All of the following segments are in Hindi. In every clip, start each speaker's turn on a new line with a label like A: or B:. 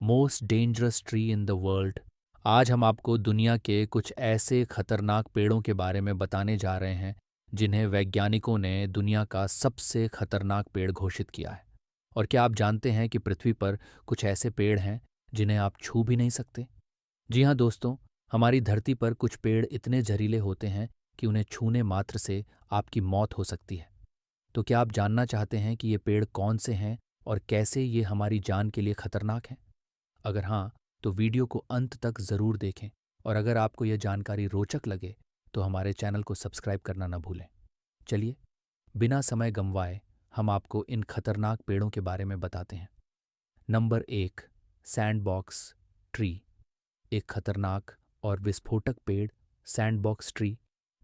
A: Most dangerous tree in the world. आज हम आपको दुनिया के कुछ ऐसे खतरनाक पेड़ों के बारे में बताने जा रहे हैं जिन्हें वैज्ञानिकों ने दुनिया का सबसे खतरनाक पेड़ घोषित किया है। और क्या आप जानते हैं कि पृथ्वी पर कुछ ऐसे पेड़ हैं जिन्हें आप छू भी नहीं सकते? जी हाँ दोस्तों, हमारी धरती पर कुछ पेड़ इतने जहरीले होते हैं कि उन्हें छूने मात्र से आपकी मौत हो सकती है। तो क्या आप जानना चाहते हैं कि ये पेड़ कौन से हैं और कैसे ये हमारी जान के लिए खतरनाक हैं? अगर हाँ, तो वीडियो को अंत तक ज़रूर देखें। और अगर आपको यह जानकारी रोचक लगे तो हमारे चैनल को सब्सक्राइब करना न भूलें। चलिए, बिना समय गंवाए हम आपको इन खतरनाक पेड़ों के बारे में बताते हैं। Number 1, sandbox tree. एक खतरनाक और विस्फोटक पेड़ सैंडबॉक्स ट्री,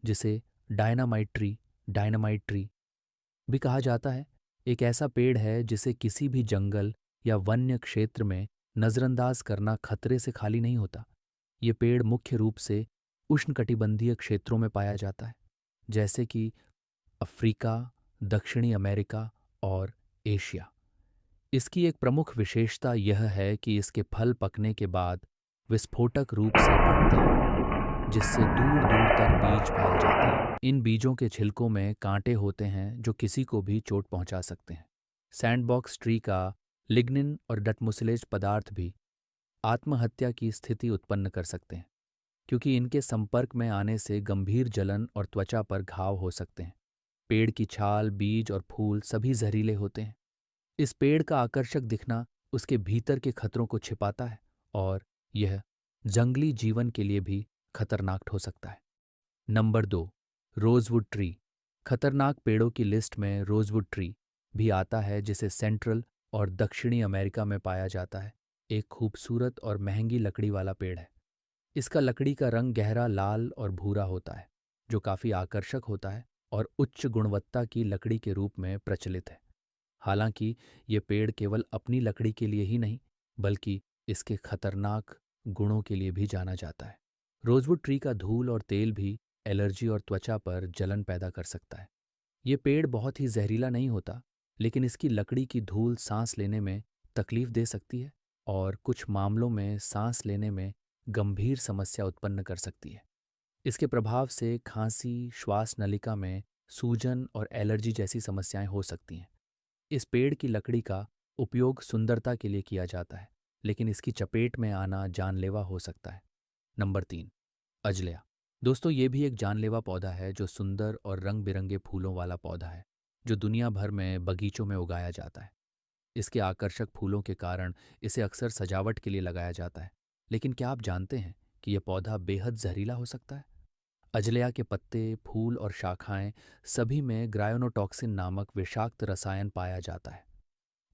A: जिसे डायनामाइट ट्री भी कहा जाता है, एक ऐसा पेड़ है जिसे किसी भी जंगल या वन्य क्षेत्र में नज़रअंदाज करना खतरे से खाली नहीं होता। ये पेड़ मुख्य रूप से उष्णकटिबंधीय क्षेत्रों में पाया जाता है, जैसे कि अफ्रीका, दक्षिणी अमेरिका और एशिया। इसकी एक प्रमुख विशेषता यह है कि इसके फल पकने के बाद विस्फोटक रूप से फटते हैं, जिससे दूर दूर तक बीज फैल जाते हैं। इन बीजों के छिलकों में कांटे होते हैं जो किसी को भी चोट पहुंचा सकते हैं। सैंडबॉक्स ट्री का लिग्निन और डटमुसिलेज पदार्थ भी आत्महत्या की स्थिति उत्पन्न कर सकते हैं, क्योंकि इनके संपर्क में आने से गंभीर जलन और त्वचा पर घाव हो सकते हैं। पेड़ की छाल, बीज और फूल सभी जहरीले होते हैं। इस पेड़ का आकर्षक दिखना उसके भीतर के खतरों को छिपाता है और यह जंगली जीवन के लिए भी खतरनाक हो सकता है। Number 2, rosewood tree. खतरनाक पेड़ों की लिस्ट में रोजवुड ट्री भी आता है, जिसे सेंट्रल और दक्षिणी अमेरिका में पाया जाता है। एक खूबसूरत और महंगी लकड़ी वाला पेड़ है। इसका लकड़ी का रंग गहरा लाल और भूरा होता है, जो काफ़ी आकर्षक होता है और उच्च गुणवत्ता की लकड़ी के रूप में प्रचलित है। हालांकि ये पेड़ केवल अपनी लकड़ी के लिए ही नहीं, बल्कि इसके खतरनाक गुणों के लिए भी जाना जाता है। रोजवुड ट्री का धूल और तेल भी एलर्जी और त्वचा पर जलन पैदा कर सकता है। ये पेड़ बहुत ही जहरीला नहीं होता, लेकिन इसकी लकड़ी की धूल सांस लेने में तकलीफ दे सकती है और कुछ मामलों में सांस लेने में गंभीर समस्या उत्पन्न कर सकती है। इसके प्रभाव से खांसी, श्वास नलिका में सूजन और एलर्जी जैसी समस्याएं हो सकती हैं। इस पेड़ की लकड़ी का उपयोग सुंदरता के लिए किया जाता है, लेकिन इसकी चपेट में आना जानलेवा हो सकता है। नंबर 3, अजलिया। दोस्तों, ये भी एक जानलेवा पौधा है जो सुंदर और रंग बिरंगे फूलों वाला पौधा है, जो दुनिया भर में बगीचों में उगाया जाता है। इसके आकर्षक फूलों के कारण इसे अक्सर सजावट के लिए लगाया जाता है। लेकिन क्या आप जानते हैं कि यह पौधा बेहद जहरीला हो सकता है? अजलिया के पत्ते, फूल और शाखाएं सभी में ग्रायोनोटॉक्सिन नामक विषाक्त रसायन पाया जाता है।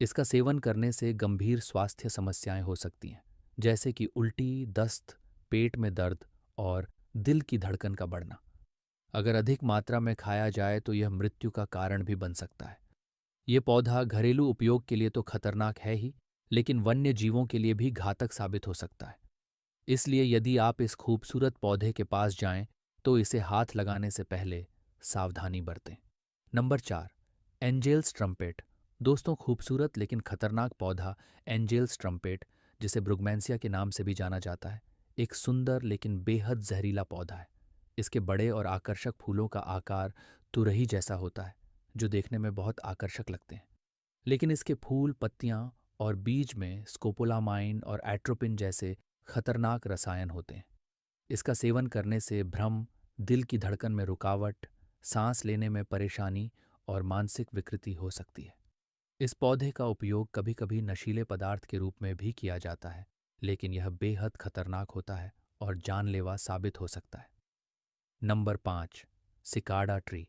A: इसका सेवन करने से गंभीर स्वास्थ्य समस्याएं हो सकती हैं, जैसे कि उल्टी, दस्त, पेट में दर्द और दिल की धड़कन का बढ़ना। अगर अधिक मात्रा में खाया जाए तो यह मृत्यु का कारण भी बन सकता है। ये पौधा घरेलू उपयोग के लिए तो खतरनाक है ही, लेकिन वन्य जीवों के लिए भी घातक साबित हो सकता है। इसलिए यदि आप इस खूबसूरत पौधे के पास जाएं, तो इसे हाथ लगाने से पहले सावधानी बरतें। Number 4, angel's trumpet. दोस्तों, खूबसूरत लेकिन खतरनाक पौधा एंजेल्स ट्रम्पेट, जिसे ब्रुगमैंसिया के नाम से भी जाना जाता है, एक सुंदर लेकिन बेहद जहरीला पौधा है। इसके बड़े और आकर्षक फूलों का आकार तुरही जैसा होता है, जो देखने में बहुत आकर्षक लगते हैं। लेकिन इसके फूल, पत्तियां और बीज में स्कोपोलामाइन और एट्रोपिन जैसे खतरनाक रसायन होते हैं। इसका सेवन करने से भ्रम, दिल की धड़कन में रुकावट, सांस लेने में परेशानी और मानसिक विकृति हो सकती है। इस पौधे का उपयोग कभी कभी नशीले पदार्थ के रूप में भी किया जाता है, लेकिन यह बेहद खतरनाक होता है और जानलेवा साबित हो सकता है। Number 5, cicada tree.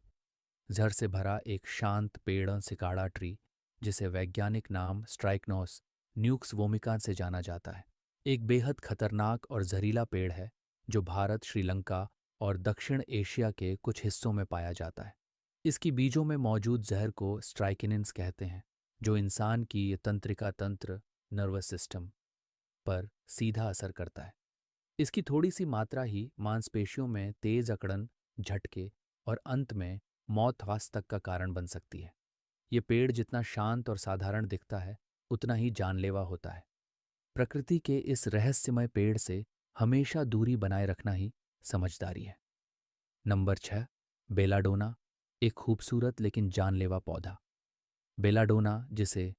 A: जड़ से भरा एक शांत पेड़ सिकाडा ट्री, जिसे वैज्ञानिक नाम स्ट्राइकनोस न्यूक्स वोमिका से जाना जाता है, एक बेहद खतरनाक और जहरीला पेड़ है जो भारत, श्रीलंका और दक्षिण एशिया के कुछ हिस्सों में पाया जाता है। इसकी बीजों में मौजूद जहर को स्ट्राइकिनिन्स कहते हैं, जो इंसान की तंत्रिका तंत्र, नर्वस सिस्टम पर सीधा असर करता है। इसकी थोड़ी सी मात्रा ही मांसपेशियों में तेज अकड़न, झटके और अंत में मौत ह्रास तक का कारण बन सकती है। ये पेड़ जितना शांत और साधारण दिखता है, उतना ही जानलेवा होता है। प्रकृति के इस रहस्यमय पेड़ से हमेशा दूरी बनाए रखना ही समझदारी है। नंबर 6, बेलाडोना, एक खूबसूरत लेकिन जानलेवा पौधा। बेलाडोना, जिसे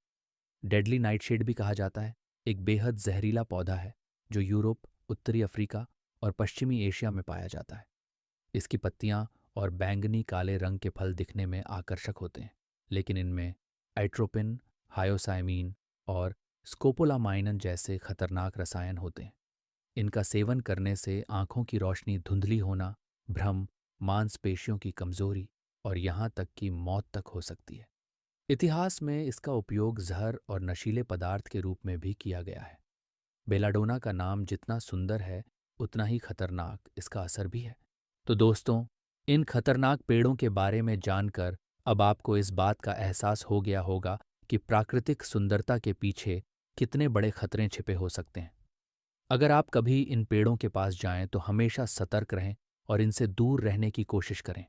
A: डेडली नाइटशेड भी कहा जाता है, एक बेहद जहरीला पौधा है जो यूरोप, उत्तरी अफ्रीका और पश्चिमी एशिया में पाया जाता है। इसकी पत्तियां और बैंगनी काले रंग के फल दिखने में आकर्षक होते हैं, लेकिन इनमें आइट्रोपिन, हायोसाइमिन और स्कोपोलामाइनन जैसे खतरनाक रसायन होते हैं। इनका सेवन करने से आंखों की रोशनी धुंधली होना, भ्रम, मांसपेशियों की कमजोरी और यहाँ तक कि मौत तक हो सकती है। इतिहास में इसका उपयोग जहर और नशीले पदार्थ के रूप में भी किया गया है। बेलाडोना का नाम जितना सुंदर है, उतना ही खतरनाक इसका असर भी है। तो दोस्तों, इन खतरनाक पेड़ों के बारे में जानकर अब आपको इस बात का एहसास हो गया होगा कि प्राकृतिक सुंदरता के पीछे कितने बड़े खतरे छिपे हो सकते हैं। अगर आप कभी इन पेड़ों के पास जाएं तो हमेशा सतर्क रहें और इनसे दूर रहने की कोशिश करें।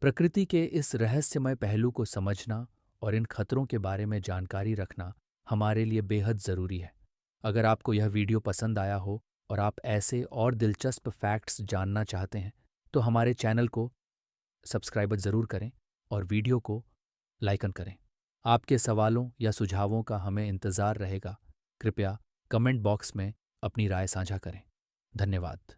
A: प्रकृति के इस रहस्यमय पहलू को समझना और इन खतरों के बारे में जानकारी रखना हमारे लिए बेहद ज़रूरी है। अगर आपको यह वीडियो पसंद आया हो और आप ऐसे और दिलचस्प फैक्ट्स जानना चाहते हैं तो हमारे चैनल को सब्सक्राइब ज़रूर करें और वीडियो को लाइकन करें। आपके सवालों या सुझावों का हमें इंतज़ार रहेगा। कृपया कमेंट बॉक्स में अपनी राय साझा करें। धन्यवाद।